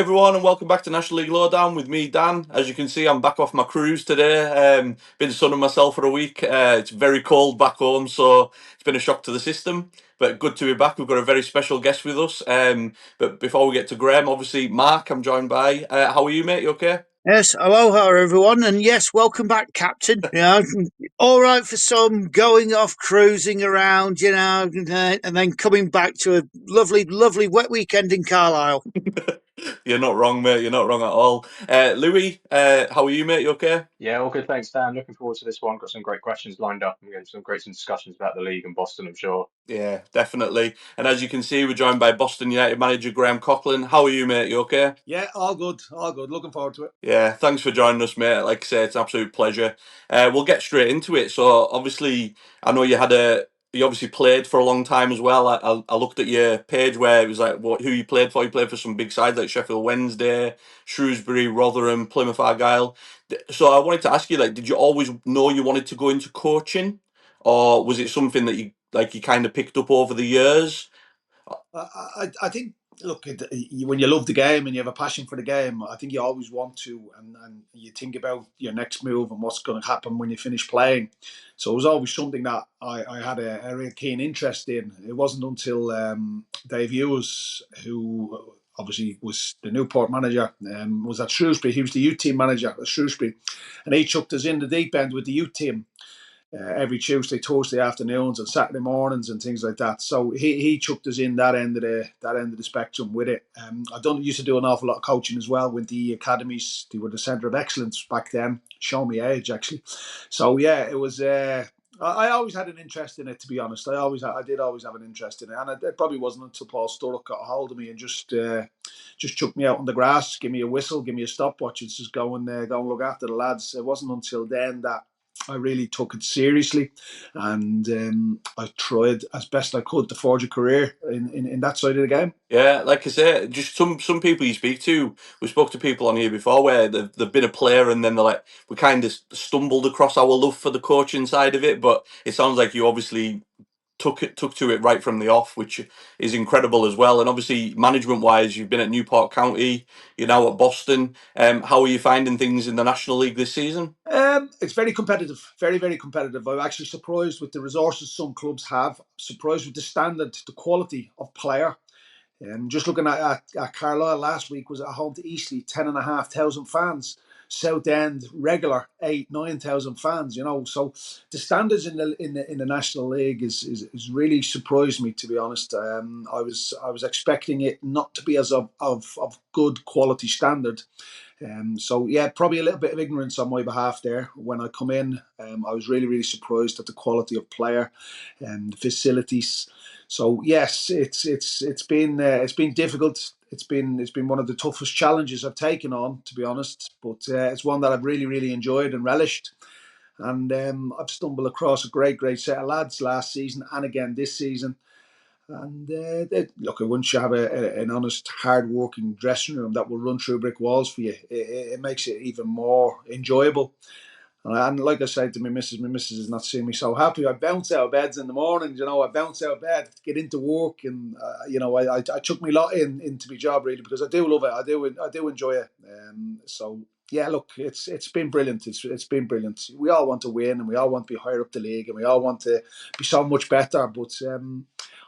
everyone, and welcome back to National League Lowdown with me, Dan. As you can see, I'm back off my cruise today. Been sunning myself for a week. It's very cold back home, so it's been a shock to the system. But good to be back. We've got a very special guest with us. But before we get to Graham, obviously, Mark, I'm joined by. How are you, mate? You okay? Yes, aloha everyone, and yes, welcome back, Captain. All right for some, going off cruising around, and then coming back to a lovely, lovely wet weekend in Carlisle. You're not wrong, mate. You're not wrong at all. Louis, how are you, mate? You okay? Yeah, all good. Thanks, Dan. Looking forward to this one. Got some great questions lined up. We're getting some great discussions about the league and Boston, I'm sure. Yeah, definitely. And as you can see, we're joined by Boston United manager Graham Coughlan. How are you, mate? You okay? Yeah, all good, all good. Looking forward to it. Yeah, thanks for joining us, mate. Like I say, it's an absolute pleasure. We'll get straight into it. So, obviously, I know you obviously played for a long time as well. I looked at your page where it was like who you played for. You played for some big sides like Sheffield Wednesday, Shrewsbury, Rotherham, Plymouth Argyle. So, I wanted to ask you, like, did you always know you wanted to go into coaching, or was it something that you kind of picked up over the years? I think, look, when you love the game and you have a passion for the game, I think you always want to, and you think about your next move and what's going to happen when you finish playing. So it was always something that I had a real keen interest in. It wasn't until Dave Hughes, who obviously was the Newport manager, was at Shrewsbury. He was the youth team manager at Shrewsbury, and he chucked us in the deep end with the youth team. Every Tuesday, Thursday afternoons, and Saturday mornings, and things like that. So he chucked us in that end of the spectrum with it. I used to do an awful lot of coaching as well with the academies. They were the centre of excellence back then. Show me age, actually. So yeah, it was. I always had an interest in it, to be honest. I did always have an interest in it, and it probably wasn't until Paul Sturrock got a hold of me and just chucked me out on the grass, give me a whistle, give me a stopwatch, and just go and look after the lads. It wasn't until then that I really took it seriously, and I tried as best I could to forge a career in that side of the game. Yeah, like I say, just some people you speak to. We spoke to people on here before where they've been a player and then they're like, we kind of stumbled across our love for the coaching side of it. But it sounds like you obviously took to it right from the off, which is incredible as well. And obviously, management wise, you've been at Newport County, you're now at Boston. How are you finding things in the National League this season? It's very competitive, very, very competitive. I'm actually surprised with the resources some clubs have, surprised with the standard, the quality of player. Just looking at Carlisle last week was at home to Eastleigh, 10,500 fans. Southend regular 8,000-9,000 fans. So the standards in the National League is really surprised me, to be honest. I was expecting it not to be as of good quality standard. So yeah, probably a little bit of ignorance on my behalf there. When I come in, I was really, really surprised at the quality of player and facilities. So yes, it's been difficult. It's been one of the toughest challenges I've taken on, to be honest. But it's one that I've really, really enjoyed and relished. And I've stumbled across a great set of lads last season and again this season. And look, once you have an honest, hard-working dressing room that will run through brick walls for you, it makes it even more enjoyable. And like I said to my missus is not seeing me so happy. I bounce out of beds in the morning, I bounce out of bed, get into work, and I took my lot into my job really because I do love it. I do enjoy it. So yeah, look, it's been brilliant. It's been brilliant. We all want to win, and we all want to be higher up the league, and we all want to be so much better. But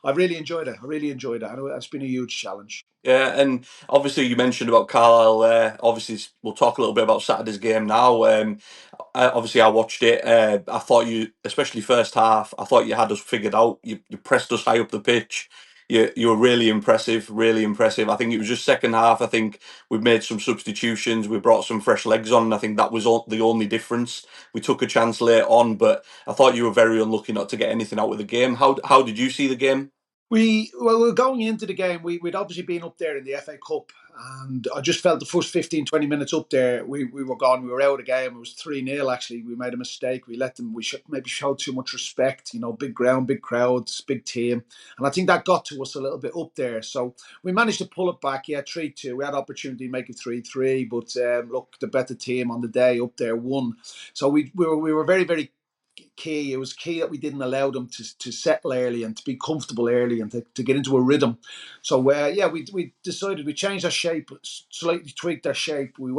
I've really enjoyed it. I really enjoyed it. I know it's been a huge challenge. Yeah, and obviously you mentioned about Carlisle there. Obviously, we'll talk a little bit about Saturday's game now. Obviously, I watched it. I thought you, especially first half, I thought you had us figured out. You pressed us high up the pitch. You were really impressive, really impressive. I think it was just second half. I think we made some substitutions. We brought some fresh legs on, and I think that was the only difference. We took a chance late on, but I thought you were very unlucky not to get anything out of the game. How did you see the game? We were going into the game. We'd obviously been up there in the FA Cup, and I just felt the first 15, 20 minutes up there, we were gone. We were out of the game. It was 3-0 actually. We made a mistake. We let them. Maybe showed too much respect. Big ground, big crowds, big team, and I think that got to us a little bit up there. So we managed to pull it back. Yeah, 3-2. We had opportunity to make it 3-3, but look, the better team on the day up there won. So we were very, very key. It was key that we didn't allow them to settle early and to be comfortable early and to get into a rhythm. So we decided we changed our shape, slightly tweaked our shape. We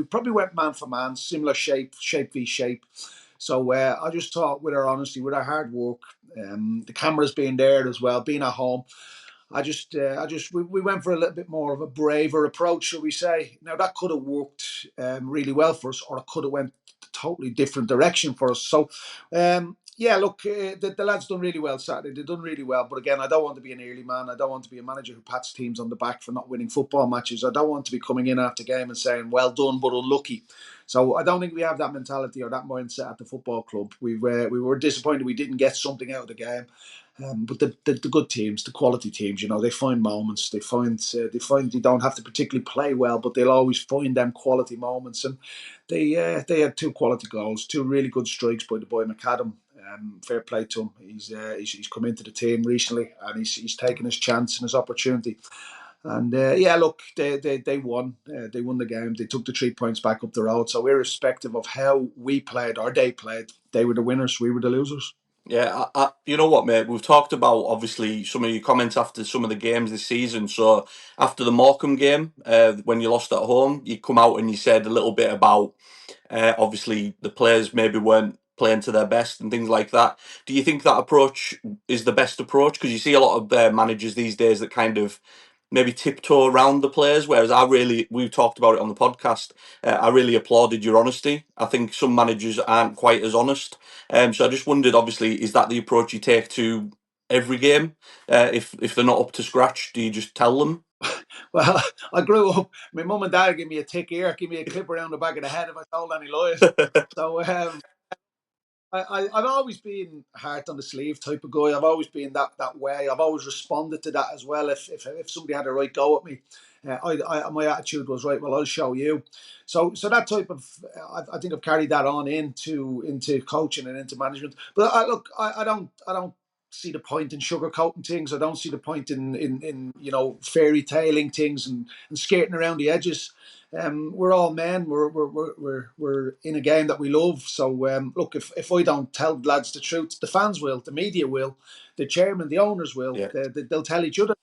probably went man for man, similar shape v shape. So I just thought, with our honesty, with our hard work, the cameras being there as well, being at home, we went for a little bit more of a braver approach, shall we say. Now that could have worked really well for us, or it could have went a totally different direction for us. So look, the lads done really well Saturday. They done really well. But again, I don't want to be an early man. I don't want to be a manager who pats teams on the back for not winning football matches. I don't want to be coming in after game and saying, well done, but unlucky. So I don't think we have that mentality or that mindset at the football club. We were disappointed we didn't get something out of the game. But the good teams, the quality teams, they find moments. They find they don't have to particularly play well, but they'll always find them quality moments. And they had 2 quality goals, 2 really good strikes by the boy McAdam. Fair play to him. He's come into the team recently, and he's taken his chance and his opportunity. And look, they won. They won the game. They took the 3 points back up the road. So irrespective of how we played or they played, they were the winners. We were the losers. Yeah, you know what, mate? We've talked about, obviously, some of your comments after some of the games this season. So after the Morecambe game, when you lost at home, you come out and you said a little bit about, obviously, the players maybe weren't playing to their best and things like that. Do you think that approach is the best approach? Because you see a lot of managers these days that kind of maybe tiptoe around the players, whereas we've talked about it on the podcast, I really applauded your honesty. I think some managers aren't quite as honest. So I just wondered, obviously, is that the approach you take to every game? If they're not up to scratch, do you just tell them? Well, I grew up, my mum and dad gave me a tick ear, give me a clip around the back of the head if I told any lies. So I've always been heart on the sleeve type of guy. I've always been that way. I've always responded to that as well. If somebody had a right go at me, my attitude was, right, well, I'll show you. So that type of, I think I've carried that on into coaching and into management. But I don't see the point in sugarcoating things. I don't see the point in fairy tailing things and skating around the edges. We're all men. We're in a game that we love. So look, if I don't tell the lads the truth, the fans will, the media will, the chairman, the owners will. Yeah. They'll tell each other.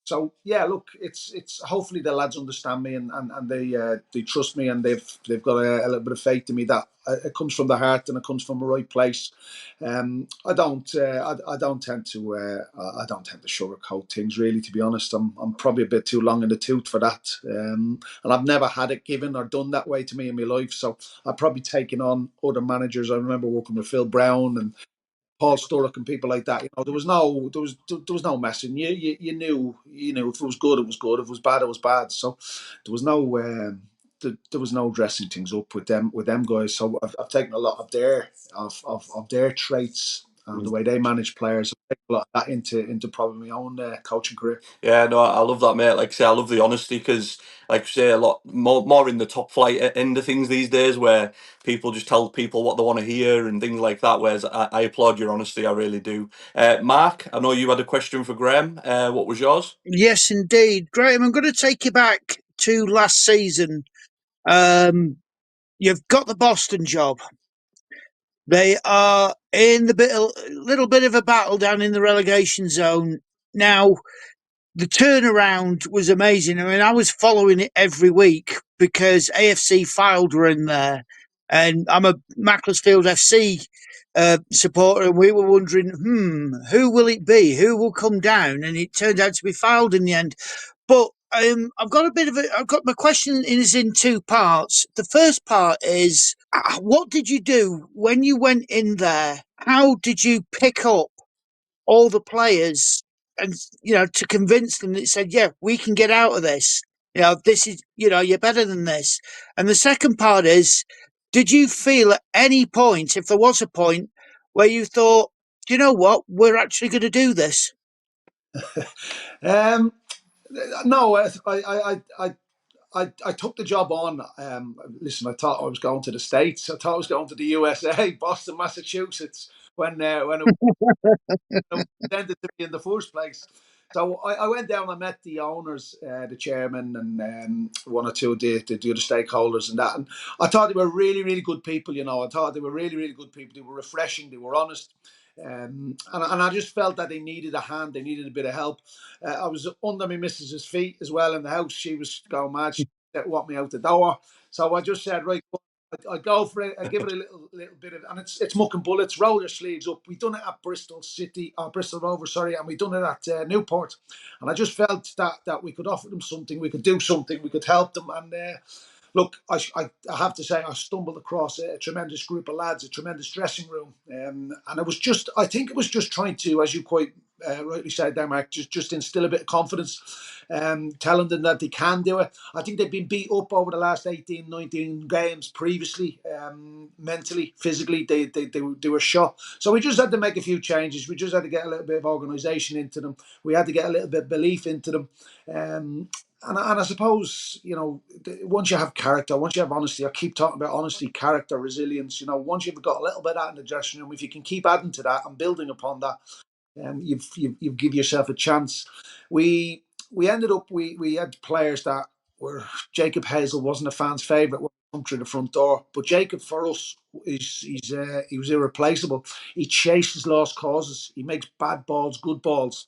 So yeah, look, it's hopefully the lads understand me and they trust me, and they've got a little bit of faith in me that it comes from the heart and it comes from the right place. I don't tend to sugarcoat things, really. To be honest, I'm probably a bit too long in the tooth for that, and I've never had it given or done that way to me in my life. So I've probably taken on other managers. I remember working with Phil Brown and Paul Sturrock and people like that. There was no messing. You knew if it was good, it was good. If it was bad, it was bad. So there was no dressing things up with them guys. So I've taken a lot of their traits and the way they manage players. I've taken a lot of that into probably my own coaching career. Yeah, no, I love that, mate. Like I say, I love the honesty because, like I say, a lot more in the top flight end of things these days, where people just tell people what they want to hear and things like that. Whereas I applaud your honesty, I really do. Mark, I know you had a question for Graham. What was yours? Yes, indeed. Graham, I'm going to take you back to last season. You've got the Boston job. They are in little bit of a battle down in the relegation zone. Now, the turnaround was amazing. I mean, I was following it every week because AFC Fylde were in there. And I'm a Macclesfield FC supporter, and we were wondering, who will it be? Who will come down? And it turned out to be Fylde in the end. But I've got my question is in 2 parts. The first part is, what did you do when you went in there? How did you pick up all the players and, to convince them that said, yeah, we can get out of this. This is, you're better than this. And the second part is, did you feel at any point, if there was a point, where you thought, do you know what, we're actually going to do this? No, I took the job on. Listen, I thought I was going to the States. I thought I was going to the USA, Boston, Massachusetts, when it was presented to me in the first place. So I went down. I met the owners, the chairman, and one or two of the other stakeholders, and that. And I thought they were really, really good people. I thought they were really, really good people. They were refreshing. They were honest. And I just felt that they needed a hand. They needed a bit of help. I was under my missus's feet as well in the house. She was going mad. She want me out the door. So I just said, right, I go for it. I give it a little bit of, and it's muck and bullets. Roll your sleeves up. We done it at Bristol City, or Bristol Rovers, sorry, and we done it at Newport. And I just felt that we could offer them something. We could do something. We could help them. And look, I have to say, I stumbled across a tremendous group of lads, a tremendous dressing room, and it was just, I think it was just trying to, as you quite rightly said there, Mark, just instill a bit of confidence, telling them that they can do it. I think they've been beat up over the last 18, 19 games previously, mentally, physically, they were shot. So we just had to make a few changes. We just had to get a little bit of organisation into them. We had to get a little bit of belief into them. And I suppose, once you have character, once you have honesty, I keep talking about honesty, character, resilience, once you've got a little bit of that in the dressing room, if you can keep adding to that and building upon that, you give yourself a chance. We ended up, we had players that were, Jacob Hazel wasn't a fan's favourite when he come through the front door, but Jacob for us, he was irreplaceable. He chases lost causes. He makes bad balls, good balls.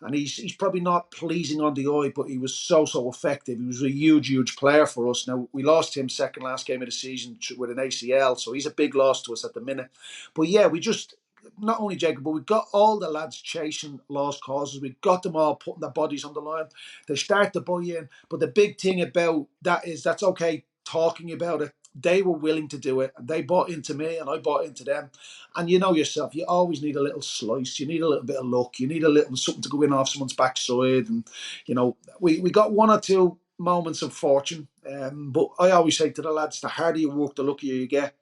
And he's probably not pleasing on the eye, but he was so effective. He was a huge player for us. Now, we lost him second last game of the season with an ACL, so he's a big loss to us at the minute. But yeah, we just, not only Jacob, but we got all the lads chasing lost causes. We got them all putting their bodies on the line. They start to buy in. But the big thing about that is that's okay talking about it. They were willing to do it, and they bought into me, and I bought into them. And you know yourself, you always need a little slice. You need a little bit of luck. You need a little something to go in off someone's backside. And we got one or two moments of fortune. But I always say to the lads, the harder you work, the luckier you get.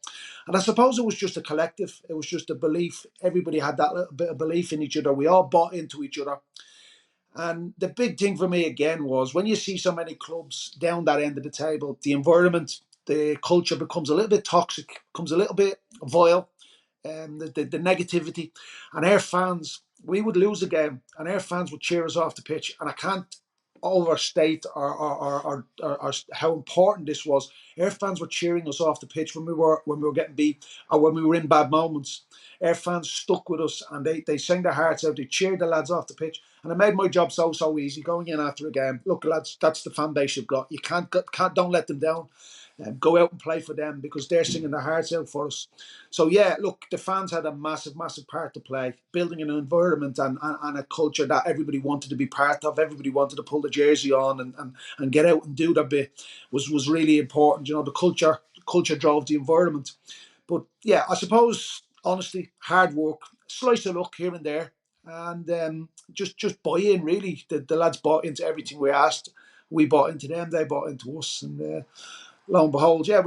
And I suppose it was just a collective. It was just a belief. Everybody had that little bit of belief in each other. We all bought into each other. And the big thing for me again was when you see so many clubs down that end of the table, the environment, the culture becomes a little bit toxic, becomes a little bit vile, the negativity. And our fans, we would lose a game, and our fans would cheer us off the pitch. And I can't overstate or how important this was. Our fans were cheering us off the pitch when we were getting beat or when we were in bad moments. Our fans stuck with us, and they sang their hearts out. They cheered the lads off the pitch, and it made my job so easy. Going in after a game, look, lads, that's the fan base you've got. You can't don't let them down. Go out and play for them because they're singing their hearts out for us. So yeah, look, the fans had a massive part to play, building an environment and a culture that everybody wanted to be part of. Everybody wanted to pull the jersey on and get out and do their bit was really important. The culture drove the environment. But yeah, I suppose honestly, hard work, slice of luck here and there, and just buy in. Really, the lads bought into everything we asked. We bought into them. They bought into us, and lo and behold, yeah, I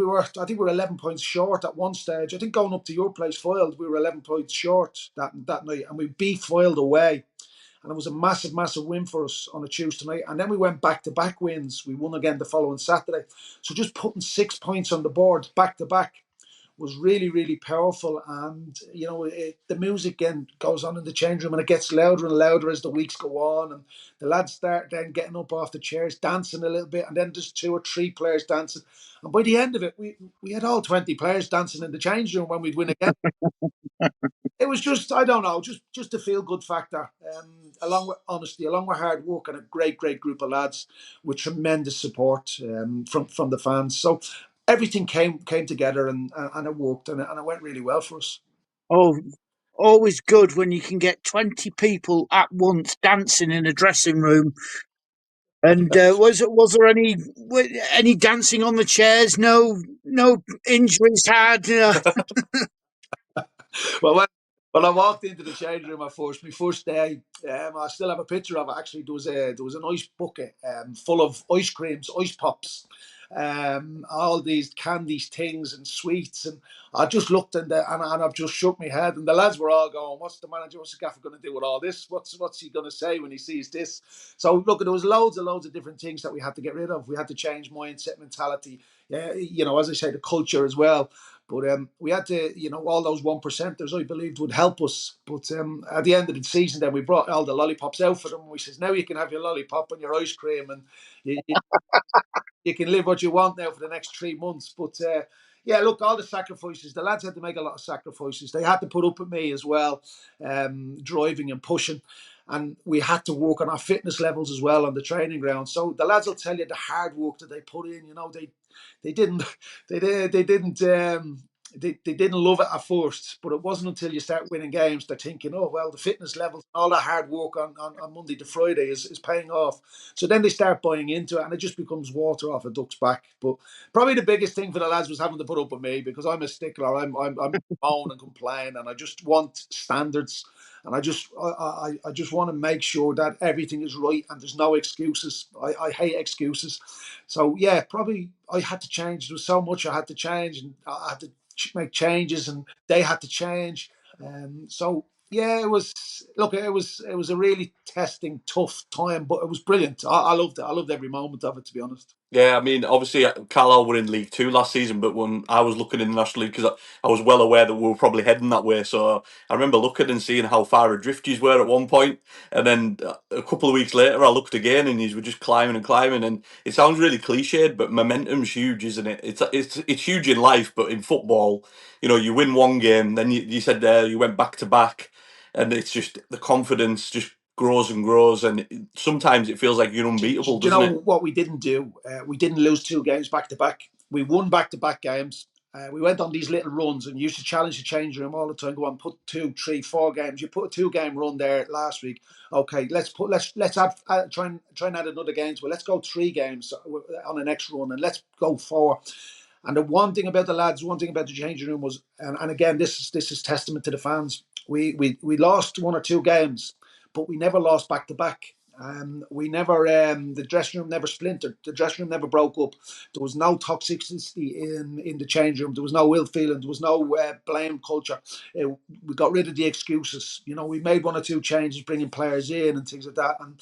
think we were 11 points short at one stage. I think going up to your place, Foiled, we were 11 points short that night, and we beat Foiled away. And it was a massive win for us on a Tuesday night. And then we went back-to-back wins. We won again the following Saturday. So just putting 6 points on the board back-to-back was really powerful. And, the music again goes on in the change room, and it gets louder and louder as the weeks go on. And the lads start then getting up off the chairs, dancing a little bit, and then there's 2 or 3 players dancing. And by the end of it, we had all 20 players dancing in the change room when we'd win again. It was just, I don't know, just a feel-good factor, along with honesty, along with hard work, and a great group of lads with tremendous support from the fans. So everything came together, and it worked, and it went really well for us. Oh, always good when you can get 20 people at once dancing in a dressing room. And was there any dancing on the chairs? No injuries had. Well, when I walked into the change room my first day, I still have a picture of it. Actually, there was an ice bucket full of ice creams, ice pops, all these candies, things, and sweets. And I just looked and I've just shook my head. And the lads were all going, "What's the manager? What's the gaffer going to do with all this? What's he going to say when he sees this?" So look, there was loads of different things that we had to get rid of. We had to change mindset, mentality. Yeah, as I say, the culture as well. But we had to, all those 1%ers I believed would help us. But at the end of the season, then we brought all the lollipops out for them. We says, now you can have your lollipop and your ice cream, and you can live what you want now for the next 3 months. But yeah, look, all the sacrifices, the lads had to make a lot of sacrifices. They had to put up with me as well, driving and pushing. And we had to work on our fitness levels as well on the training ground. So the lads will tell you the hard work that they put in. They didn't they didn't they didn't love it at first, but it wasn't until you start winning games they're thinking, oh well, the fitness levels, all the hard work on Monday to Friday is paying off. So then they start buying into it, and it just becomes water off a duck's back. But probably the biggest thing for the lads was having to put up with me, because I'm a stickler. I'm moan and complain, and I just want standards, and I just want to make sure that everything is right and there's no excuses. I hate excuses. So yeah, probably I had to change. There was so much I had to change, and I had to make changes, and they had to change. So yeah, it was, look, it was a really testing, tough time, but it was brilliant. I loved it. I loved every moment of it, to be honest. Yeah, I mean, obviously, Carlisle were in League Two last season, but when I was looking in the National League, because I was well aware that we were probably heading that way, so I remember looking and seeing how far adrift you were at one point, and then a couple of weeks later, I looked again, and you were just climbing and climbing. And it sounds really cliched, but momentum's huge, isn't it? It's huge in life, but in football, you win one game, then you said there you went back to back, and it's just the confidence just grows and grows, and sometimes it feels like you're unbeatable, Do you doesn't know it? what we didn't do? We didn't lose 2 games back to back. We won back to back games. We went on these little runs and used to challenge the changing room all the time. Go on, put 2, 3, 4 games. You put a 2-game run there last week. Okay, let's have try and add another game. Well, let's go 3 games on the next run, and let's go 4. And the one thing about the lads, one thing about the changing room was, and again, this is testament to the fans. We lost 1 or 2 games, but we never lost back to back. We never, the dressing room never splintered. The dressing room never broke up. There was no toxicity in the change room. There was no ill feeling. There was no blame culture. We got rid of the excuses. We made 1 or 2 changes, bringing players in and things like that. And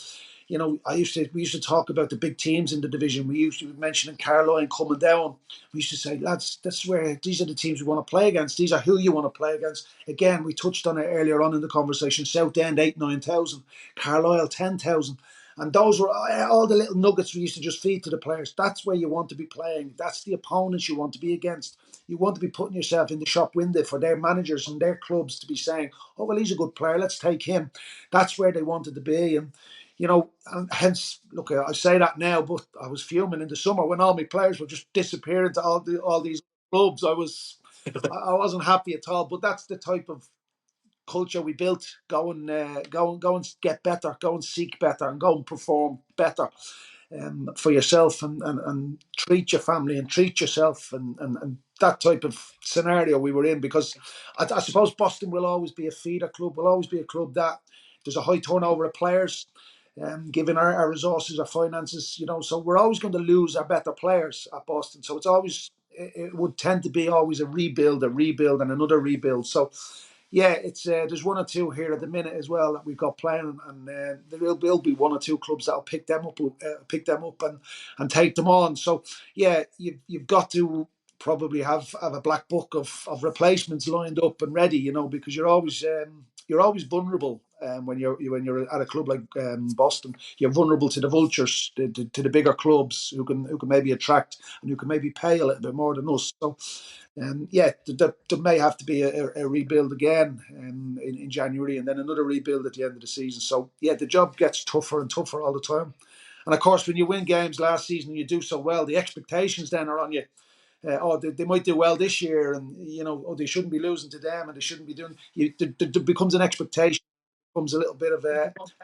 we used to talk about the big teams in the division. We used to be mentioning Carlisle coming down. We used to say, lads, these are the teams we want to play against. These are who you want to play against. Again, we touched on it earlier on in the conversation. Southend 8,000-9,000, Carlisle 10,000. And those were all the little nuggets we used to just feed to the players. That's where you want to be playing. That's the opponents you want to be against. You want to be putting yourself in the shop window for their managers and their clubs to be saying, oh, well, he's a good player. Let's take him. That's where they wanted to be. And and hence, look, I say that now, but I was fuming in the summer when all my players were just disappearing to all these clubs. I wasn't happy at all. But that's the type of culture we built. Go and get better. Go and seek better, and go and perform better for yourself, and treat your family and treat yourself, and that type of scenario we were in. Because I suppose Boston will always be a feeder club. Will always be a club that there's a high turnover of players. Given our resources, our finances, so we're always going to lose our better players at Boston. So it would tend to be always a rebuild, and another rebuild. So yeah, it's there's 1 or 2 here at the minute as well that we've got playing, and there will be 1 or 2 clubs that'll pick them up and take them on. So yeah, you've got to probably have a black book of replacements lined up and ready, because you're always vulnerable. When you're at a club like Boston, you're vulnerable to the vultures, to the bigger clubs who can maybe attract and who can maybe pay a little bit more than us. So, yeah, there may have to be a rebuild again in January, and then another rebuild at the end of the season. So yeah, the job gets tougher and tougher all the time. And of course, when you win games last season and you do so well, the expectations then are on you. They might do well this year, and they shouldn't be losing to them, and they shouldn't be doing. There becomes an expectation, becomes a little bit of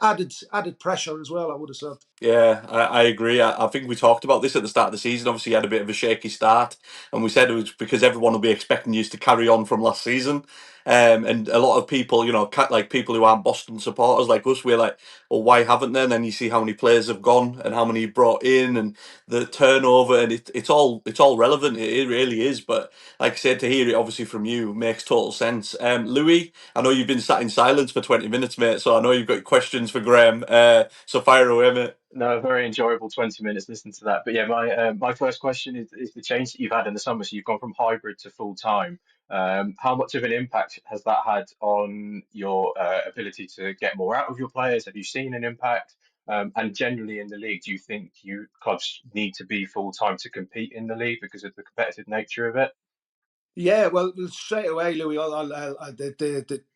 added pressure as well, I would have said. Yeah, I agree. I think we talked about this at the start of the season. Obviously, you had a bit of a shaky start, and we said it was because everyone will be expecting you to carry on from last season. And a lot of people, like people who aren't Boston supporters like us, we're like, well, why haven't they? And then you see how many players have gone and how many you brought in, and the turnover, and it's all relevant. It really is. But like I said, to hear it obviously from you makes total sense. Louis, I know you've been sat in silence for 20 minutes, mate, so I know you've got questions for Graham. So fire away, mate. No, very enjoyable 20 minutes listening to that. But yeah, my first question is the change that you've had in the summer. So you've gone from hybrid to full time. How much of an impact has that had on your ability to get more out of your players? Have you seen an impact? And generally in the league, do you think you clubs need to be full time to compete in the league because of the competitive nature of it? Yeah, well, straight away, Louis,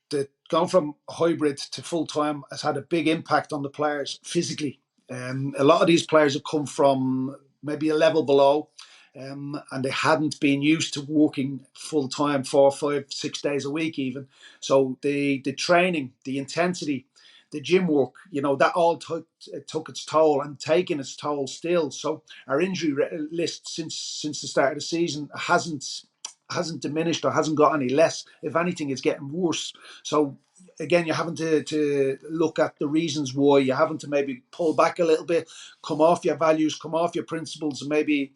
the going from hybrid to full time has had a big impact on the players physically. A lot of these players have come from maybe a level below, and they hadn't been used to working full time, 4, 5, 6 days a week, even. So the training, the intensity, the gym work, that all took its toll and taking its toll still. So our injury list since the start of the season hasn't diminished or hasn't got any less. If anything, it's getting worse. So again, you're having to look at the reasons why. You're having to maybe pull back a little bit, come off your values, come off your principles, and maybe,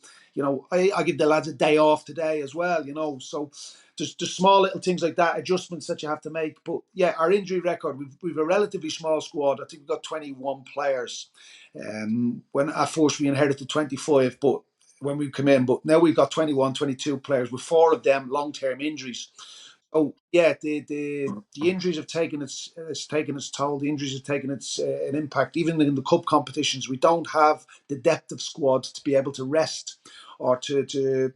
I give the lads a day off today as well, So just small little things like that, adjustments that you have to make. But yeah, our injury record, we've a relatively small squad. I think we've got 21 players. When at first we inherited 25, but when we come in, but now we've got 21, 22 players with four of them long-term injuries. Oh yeah, the injuries have taken it's taken its toll. The injuries have taken its an impact. Even in the cup competitions, we don't have the depth of squad to be able to rest or to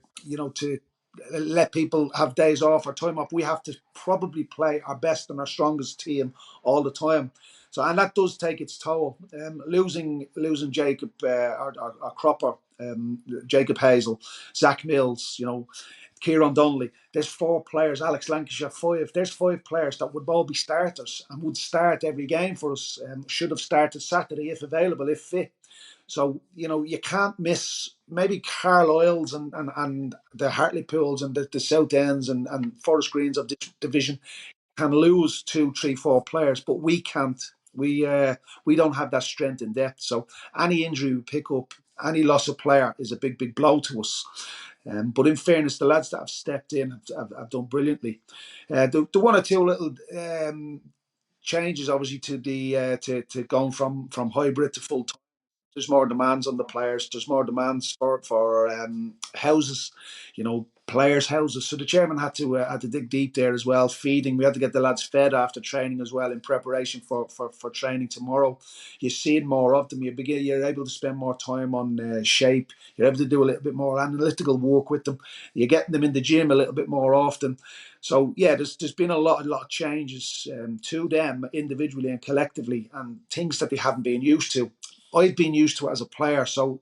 let people have days off or time off. We have to probably play our best and our strongest team all the time. So, and that does take its toll. Losing Jacob, our cropper, Jacob Hazel, Zach Mills, Kieran Donnelly. There's four players, Alex Lancashire, five. There's five players that would all be starters and would start every game for us. Should have started Saturday if available, if fit. So, you can't miss maybe Carlisle's and the Hartlepool's and the South Ends and Forest Greens of this division can lose 2, 3, 4 players, but we can't. We don't have that strength in depth. So any injury we pick up, any loss of player is a big, big blow to us. But in fairness, the lads that have stepped in have done brilliantly. The one or two little changes, obviously, to the to going from hybrid to full time. There's more demands on the players. There's more demands for houses, players' houses. So the chairman had to dig deep there as well. Feeding, we had to get the lads fed after training as well in preparation for training tomorrow. You're seeing more of them. You're able to spend more time on shape. You're able to do a little bit more analytical work with them. You're getting them in the gym a little bit more often. So yeah, there's been a lot of changes to them individually and collectively, and things that they haven't been used to. I've been used to it as a player, so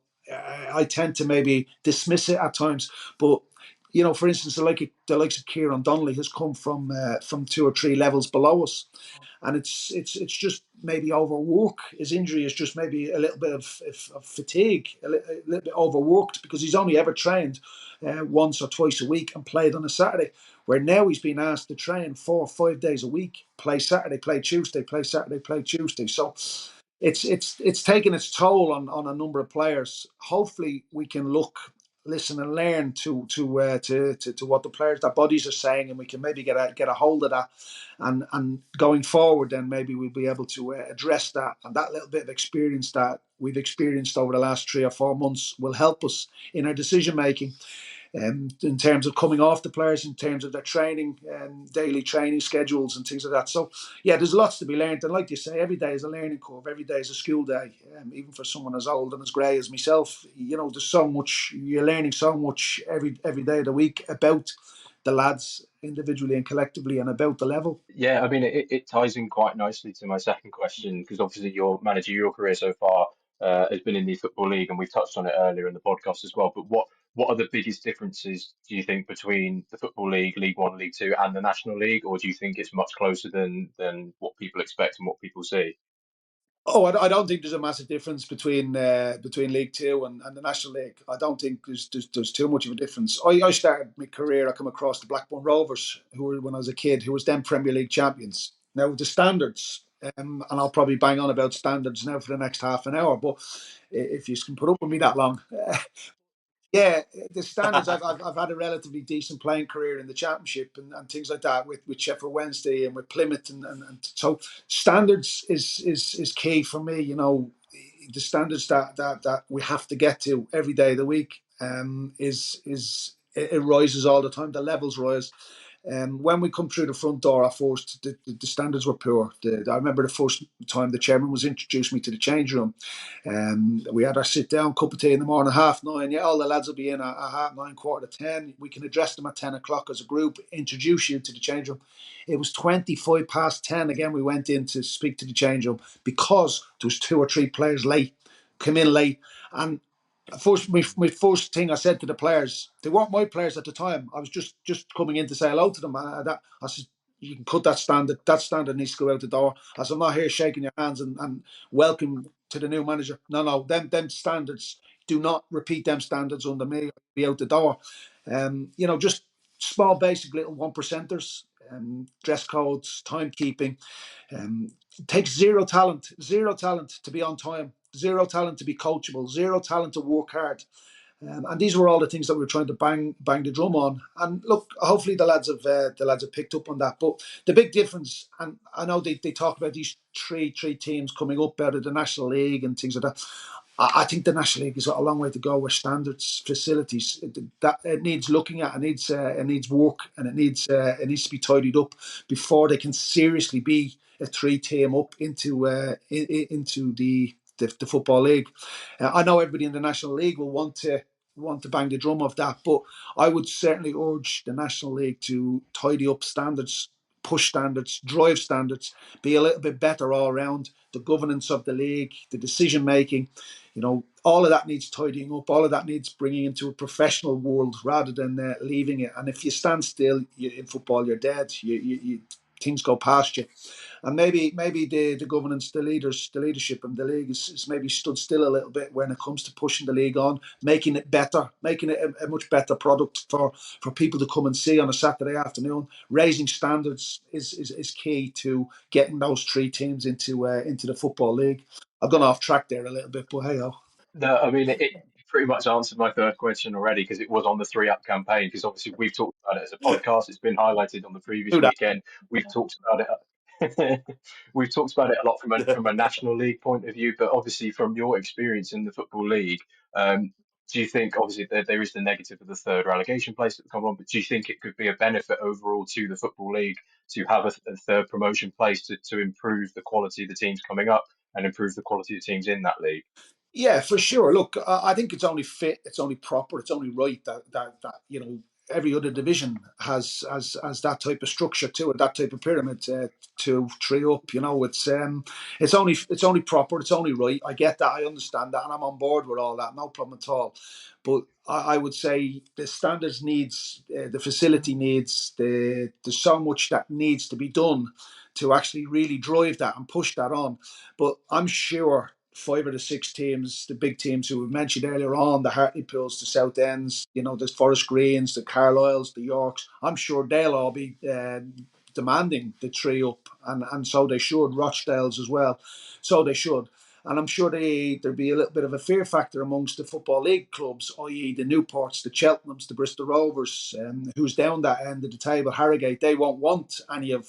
I tend to maybe dismiss it at times. But for instance, the likes of Kieran Donnelly has come from 2 or 3 levels below us, and it's just maybe overwork. His injury is just maybe a little bit of fatigue, a little bit overworked because he's only ever trained once or twice a week and played on a Saturday. Where now he's been asked to train 4 or 5 days a week, play Saturday, play Tuesday, play Saturday, play Tuesday. So it's taken its toll on a number of players. Hopefully, we can look, listen, and learn to what the players, their bodies are saying, and we can maybe get a hold of that. And going forward, then maybe we'll be able to address that. And that little bit of experience that we've experienced over the last 3 or 4 months will help us in our decision making in terms of coming off the players, in terms of their training and daily training schedules and things like that. So, yeah, there's lots to be learned. And like you say, every day is a learning curve. Every day is a school day. Even for someone as old and as grey as myself, there's so much, you're learning so much every day of the week about the lads individually and collectively and about the level. Yeah, I mean, it ties in quite nicely to my second question because obviously your managerial career so far has been in the Football League, and we've touched on it earlier in the podcast as well. But what are the biggest differences, do you think, between the Football League, League One, League Two, and the National League, or do you think it's much closer than what people expect and what people see? Oh, I don't think there's a massive difference between League Two and the National League. I don't think there's too much of a difference. I started my career. I come across the Blackburn Rovers, who were when I was a kid, who was then Premier League champions. Now the standards, and I'll probably bang on about standards now for the next half an hour. But if you can put up with me that long, yeah, the standards. I've had a relatively decent playing career in the Championship and things like that with Sheffield Wednesday and with Plymouth and so standards is key for me. the standards that we have to get to every day of the week it rises all the time. The levels rise. When we come through the front door at first, the standards were poor. I remember the first time the chairman was introduced me to the change room. We had our sit down, cup of tea in the morning, 9:30. Yeah, all the lads will be in at 9:30, 9:45. We can address them at 10 o'clock as a group, introduce you to the change room. It was 25 past 10. Again, we went in to speak to the change room because there was 2 or 3 players late, come in late. And my first thing I said to the players, they weren't my players at the time. I was just coming in to say hello to them. I said, you can cut that standard. That standard needs to go out the door. I said, I'm not here shaking your hands and welcome to the new manager. No, them standards, do not repeat them standards under me. Be out the door. Just small, basic little 1%ers, dress codes, timekeeping. It takes zero talent to be on time, zero talent to be coachable, zero talent to work hard. And these were all the things that we were trying to bang the drum on. And look, hopefully the lads have picked up on that. But the big difference, and I know they talk about these three teams coming up out of the National League and things like that. I think the National League has got a long way to go with standards, facilities. That it needs looking at, it needs work, and it needs to be tidied up before they can seriously be a 3 team up into the football league. I know everybody in the National League will want to bang the drum of that, but I would certainly urge the National League to tidy up standards, push standards, drive standards, be a little bit better all around. The governance of the league, the decision making, all of that needs tidying up. All of that needs bringing into a professional world rather than leaving it. And if you stand still in football, you're dead. You things go past you. And maybe the governance, the leadership and the league is maybe stood still a little bit when it comes to pushing the league on, making it better, making it a much better product for people to come and see on a Saturday afternoon. Raising standards is key to getting those 3 teams into the football league. I've gone off track there a little bit, but hey ho. No, I mean, it pretty much answered my third question already because it was on the 3 Up campaign. Because obviously we've talked about it as a podcast. It's been highlighted on the previous Do that. weekend. We've talked about it. We've talked about it a lot from a National League point of view, but obviously from your experience in the Football League, do you think obviously there is the negative of the third relegation place that come on, but do you think it could be a benefit overall to the Football League to have a third promotion place to improve the quality of the teams coming up and improve the quality of teams in that league? Yeah, for sure. Look, I think it's only fit, it's only proper, it's only right that every other division has that type of structure to it, that type of pyramid to 3 up. It's only proper, it's only right. I get that, I understand that, and I'm on board with all that. No problem at all. But I would say the standards needs, the facility needs, there's so much that needs to be done to actually really drive that and push that on. But I'm sure 5 of the 6 teams, the big teams who we mentioned earlier on, the Hartlepools, the South Ends, the Forest Greens, the Carlisles, the Yorks, I'm sure they'll all be demanding the 3 up, and so they should. Rochdales as well, so they should. And I'm sure there'd be a little bit of a fear factor amongst the Football League clubs, i.e. the Newports, the Cheltenhams, the Bristol Rovers, who's down that end of the table, Harrogate. They won't want any of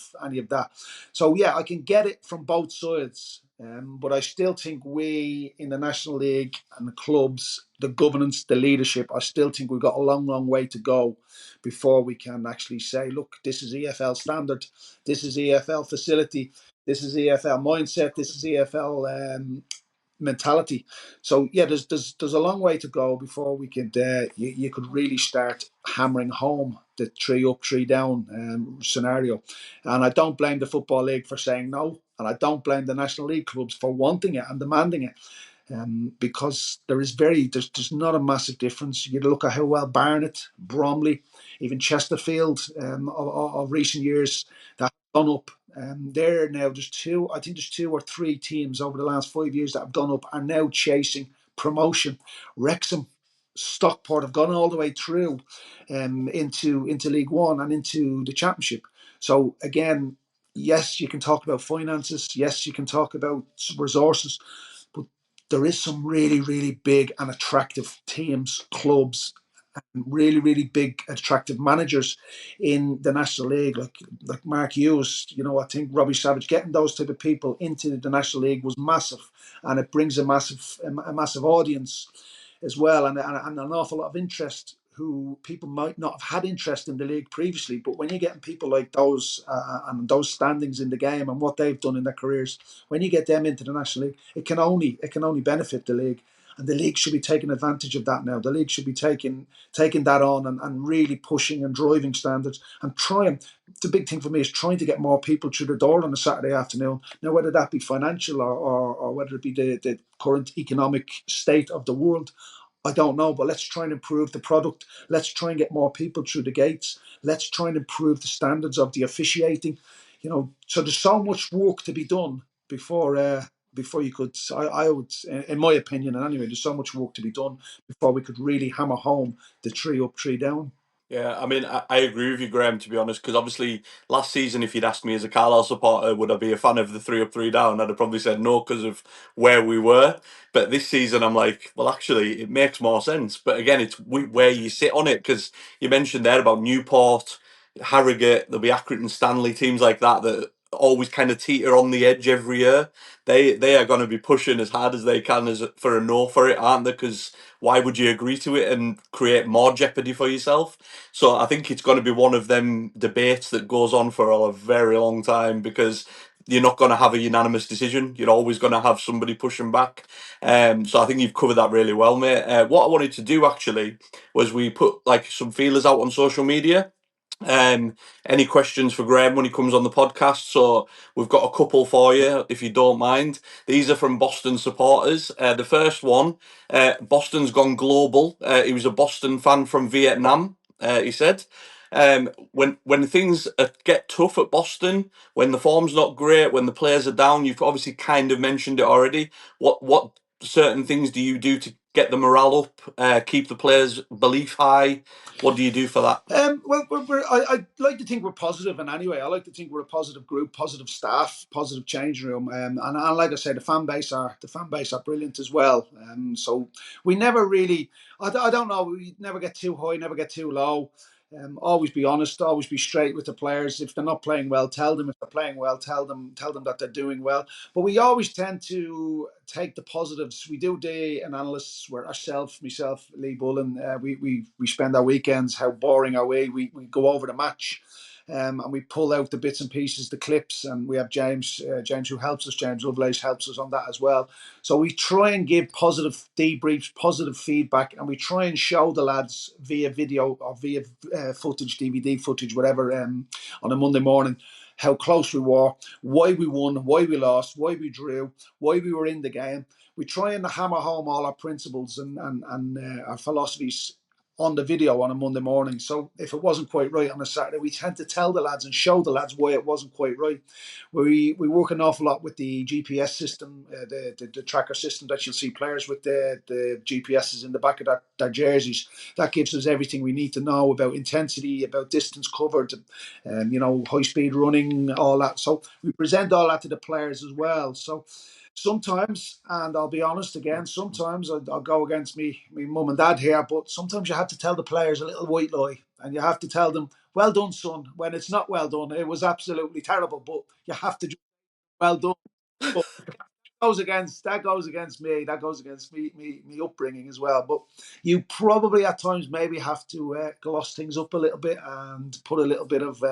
that. So yeah, I can get it from both sides. But I still think we in the National League and the clubs, the governance, the leadership, I still think we've got a long, long way to go before we can actually say, look, this is EFL standard, this is EFL facility, this is EFL mindset, this is EFL mentality. So yeah, there's a long way to go before we could you could really start hammering home the 3 up, 3 down scenario. And I don't blame the Football League for saying no, and I don't blame the National League clubs for wanting it and demanding it. Because there's not a massive difference. You look at how well Barnet, Bromley, even Chesterfield of recent years that have gone up. There now there's 2. I think there's 2 or 3 teams over the last 5 years that have gone up are now chasing promotion. Wrexham, Stockport have gone all the way through into League One and into the Championship. So again, yes, you can talk about finances. Yes, you can talk about resources, but there is some really, really big and attractive teams, clubs, really, really big, attractive managers in the National League, like Mark Hughes. I think Robbie Savage, getting those type of people into the National League was massive, and it brings a massive audience as well, and an awful lot of interest. Who people might not have had interest in the league previously, but when you're getting people like those and those standings in the game and what they've done in their careers, when you get them into the National League, it can only benefit the league. And the league should be taking advantage of that now. The league should be taking that on and really pushing and driving standards and trying. The big thing for me is trying to get more people through the door on a Saturday afternoon. Now, whether that be financial or whether it be the current economic state of the world, I don't know, but let's try and improve the product. Let's try and get more people through the gates. Let's try and improve the standards of the officiating. So there's so much work to be done before you could. I would, in my opinion, and anyway, there's so much work to be done before we could really hammer home the 3 up, 3 down. Yeah, I mean, I agree with you, Graham, to be honest, because obviously last season, if you'd asked me as a Carlisle supporter, would I be a fan of the 3 up, 3 down? I'd have probably said no because of where we were. But this season, I'm like, well, actually, it makes more sense. But again, it's where you sit on it, because you mentioned there about Newport, Harrogate, there'll be Accrington Stanley, teams like that always kind of teeter on the edge every year. They are going to be pushing as hard as they can for a no for it, aren't they? Because why would you agree to it and create more jeopardy for yourself? So I think it's going to be one of them debates that goes on for a very long time, because you're not going to have a unanimous decision. You're always going to have somebody pushing back. So I think you've covered that really well, mate. What I wanted to do actually was we put like some feelers out on social media. Any questions for Graham when he comes on the podcast? So we've got a couple for you, if you don't mind. These are from Boston supporters. The first one, Boston's gone global. He was a Boston fan from Vietnam. He said, when things get tough at Boston, when the form's not great, when the players are down, you've obviously kind of mentioned it already. What certain things do you do to get the morale up, keep the players' belief high? What do you do for that? Well, I like to think we're positive, and anyway, I like to think we're a positive group, positive staff, positive change room, and like I said, the fan base are brilliant as well. So we never really, I don't know, we never get too high, never get too low. Always be honest, always be straight with the players. If they're not playing well, tell them. If they're playing well, tell them that they're doing well. But we always tend to take the positives. We do the analysis where myself, Lee Bullen, we spend our weekends. How boring are we? We go over the match. And we pull out the bits and pieces, the clips, and we have James who helps us. James Lovelace helps us on that as well. So we try and give positive debriefs, positive feedback, and we try and show the lads via video or via footage, DVD footage, whatever, on a Monday morning, how close we were, why we won, why we lost, why we drew, why we were in the game. We try and hammer home all our principles and our philosophies on the video on a Monday morning. So if it wasn't quite right on a Saturday, we tend to tell the lads and show the lads why it wasn't quite right. We work an awful lot with the GPS system, the tracker system that you'll see players with the GPSs in the back of their jerseys. That gives us everything we need to know about intensity, about distance covered, high speed running, all that. So we present all that to the players as well. So sometimes, and I'll be honest again, sometimes I'll go against me mum and dad here, but sometimes you have to tell the players a little white lie, and you have to tell them, well done, son, when it's not well done. It was absolutely terrible, but you have to do well done. But that goes against me. That goes against me upbringing as well. But you probably at times maybe have to gloss things up a little bit and put a little bit of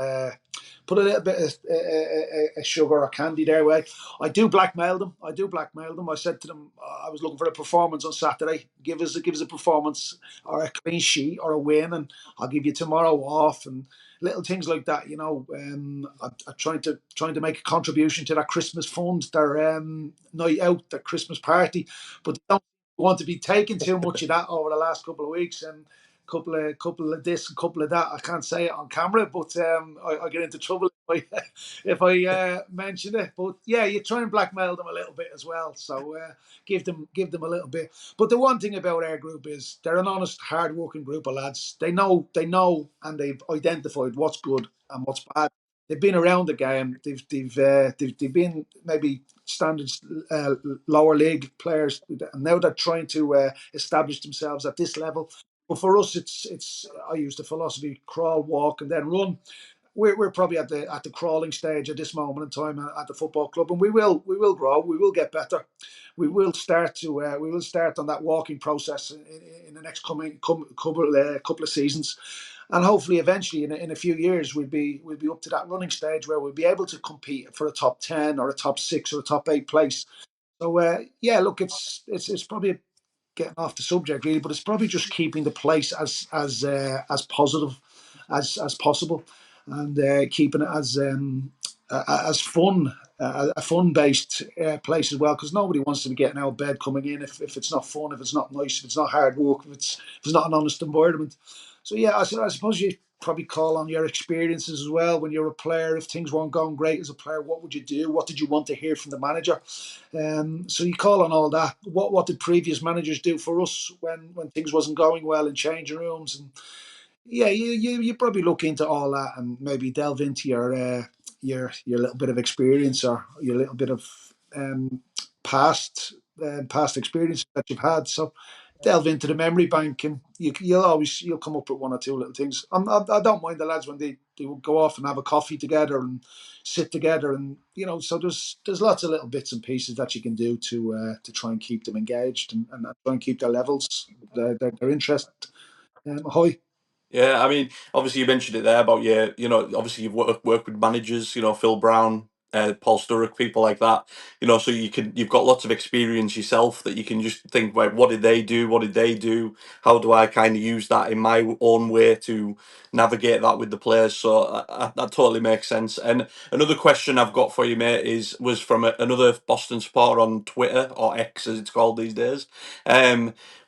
sugar or candy their way. I do blackmail them. I said to them, I was looking for a performance on Saturday. Give us a performance or a clean sheet or a win, and I'll give you tomorrow off, and little things like that. I'm trying to make a contribution to that Christmas fund, their night out, their Christmas party, but they don't want to be taking too much of that over the last couple of weeks, and couple of this and couple of that. I can't say it on camera, but I get into trouble if I mention it. But yeah, you try and blackmail them a little bit as well. So give them a little bit. But the one thing about our group is they're an honest, hard-working group of lads. They know, and they've identified what's good and what's bad. They've been around the game. They've been maybe standards lower league players, and now they're trying to establish themselves at this level. But for us, it's I use the philosophy: crawl, walk, and then run. We're probably at the crawling stage at this moment in time at the football club, and we will grow, we will get better, we will start on that walking process in the next couple of seasons, and hopefully eventually in a few years we'll be up to that running stage where we'll be able to compete for a top 10 or a top 6 or a top 8 place. So yeah, look, it's probably getting off the subject really, but it's probably just keeping the place as positive as possible, and keeping it as fun, a fun based place as well, because nobody wants to be getting out of bed coming in if it's not fun, if it's not nice, if it's not hard work, if it's not an honest environment. So yeah, I suppose you probably call on your experiences as well when you're a player. If things weren't going great as a player, what would you do? What did you want to hear from the manager? So you call on all that. What did previous managers do for us when things wasn't going well in changing rooms? And yeah, you probably look into all that and maybe delve into your little bit of experience or your little bit of past experience that you've had. So delve into the memory bank, and you'll come up with one or two little things. I don't mind the lads when they will go off and have a coffee together and sit together, and so there's lots of little bits and pieces that you can do to try and keep them engaged, and try and keep their levels, their interest high. Yeah, I mean, obviously you mentioned it there about obviously you've worked with managers, Phil Brown, Paul Sturrock, people like that, so you've got lots of experience yourself that you can just think, right, what did they do? What did they do? How do I kind of use that in my own way to navigate that with the players? So that totally makes sense. And another question I've got for you, mate, was from another Boston supporter on Twitter, or X as it's called these days.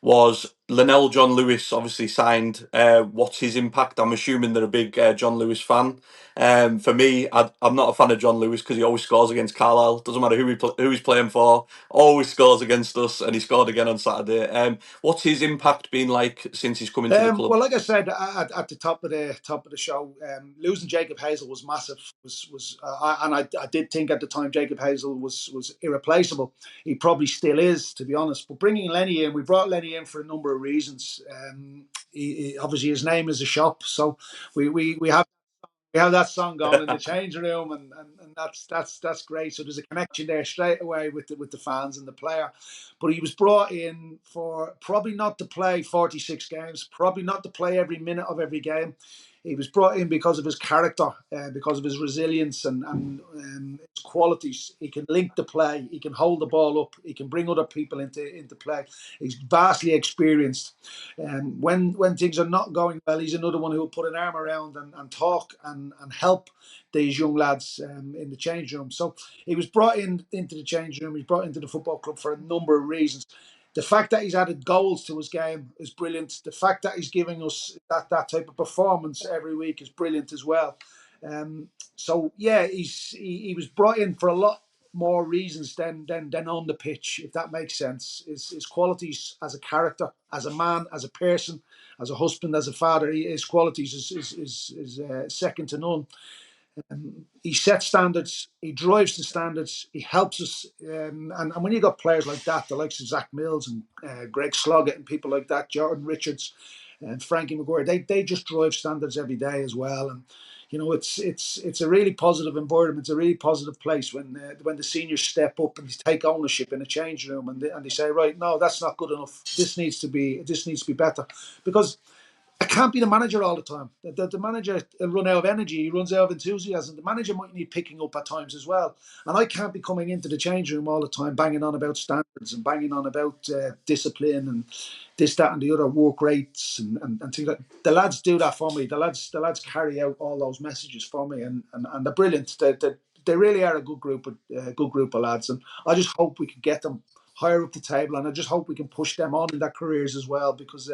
Was Lennell John-Lewis obviously signed? What's his impact? I'm assuming they're a big John Lewis fan. For me, I'm not a fan of John Lewis because he always scores against Carlisle. Doesn't matter who he's playing for, always scores against us, and he scored again on Saturday. What's his impact been like since he's come into the club? Well, like I said at the top of the show, losing Jacob Hazel was massive. And I did think at the time Jacob Hazel was irreplaceable. He probably still is, to be honest. But bringing Lenny in, we brought Lenny in for a number of reasons. Obviously his name is a shop, so we have that song going in the change room, and that's great. So there's a connection there straight away with the fans and the player. But he was brought in for probably not to play 46 games, probably not to play every minute of every game. He was brought in because of his character, because of his resilience and his qualities. He can link the play, he can hold the ball up, he can bring other people into play. He's vastly experienced. When things are not going well, he's another one who will put an arm around and talk and help these young lads in the change room. So he was brought into the change room. He's brought into the football club for a number of reasons. The fact that he's added goals to his game is brilliant. The fact that he's giving us that type of performance every week is brilliant as well. So yeah, he was brought in for a lot more reasons than on the pitch, if that makes sense. His qualities as a character, as a man, as a person, as a husband, as a father, his qualities is second to none. He sets standards, he drives the standards, he helps us. And when you got players like that, the likes of Zach Mills and Greg Sloggett and people like that, Jordan Richards and Frankie Maguire, they just drive standards every day as well. And it's a really positive environment. It's a really positive place when the seniors step up and take ownership in a change room, and they say, right, no, that's not good enough. This needs to be better, because I can't be the manager all the time. The manager will run out of energy. He runs out of enthusiasm. The manager might need picking up at times as well. And I can't be coming into the change room all the time banging on about standards and banging on about discipline and this, that, and the other, work rates and things like that. The lads do that for me. The lads carry out all those messages for me, and they're brilliant. They really are a good group of lads, and I just hope we can get them higher up the table, and I just hope we can push them on in their careers as well, because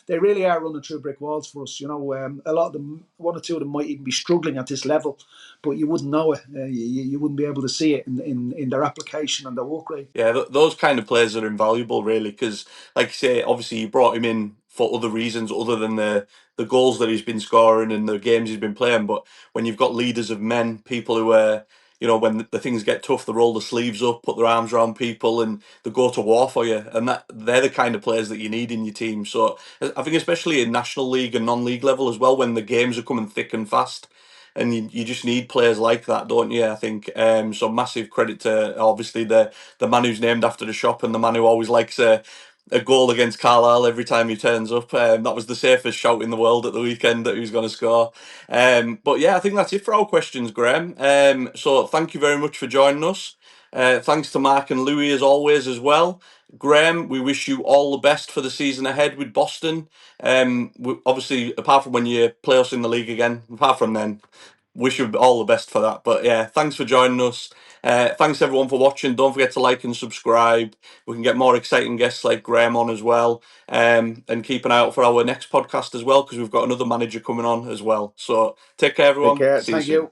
they really are running through brick walls for us. A lot of them, one or two of them, might even be struggling at this level, but you wouldn't know it. You wouldn't be able to see it in their application and their work rate. Yeah, those kind of players are invaluable, really, because, like you say, obviously you brought him in for other reasons other than the goals that he's been scoring and the games he's been playing. But when you've got leaders of men, people who are you know, when the things get tough, they roll the sleeves up, put their arms around people, and they go to war for you. And that they're the kind of players that you need in your team. So I think especially in National League and non-league level as well, when the games are coming thick and fast, and you just need players like that, don't you? I think so. Massive credit to obviously the man who's named after the shop and the man who always likes a goal against Carlisle every time he turns up. That was the safest shout in the world at the weekend that he was going to score. But yeah, I think that's it for our questions, Graham. So thank you very much for joining us. Thanks to Mark and Louis as always as well. Graham, we wish you all the best for the season ahead with Boston. Obviously, apart from when you play us in the league again, apart from then, wish you all the best for that. But yeah, thanks for joining us. Thanks everyone for watching. Don't forget to like and subscribe. We can get more exciting guests like Graham on as well. And keep an eye out for our next podcast as well, because we've got another manager coming on as well. So take care, Take everyone. care. See you Thank soon. you.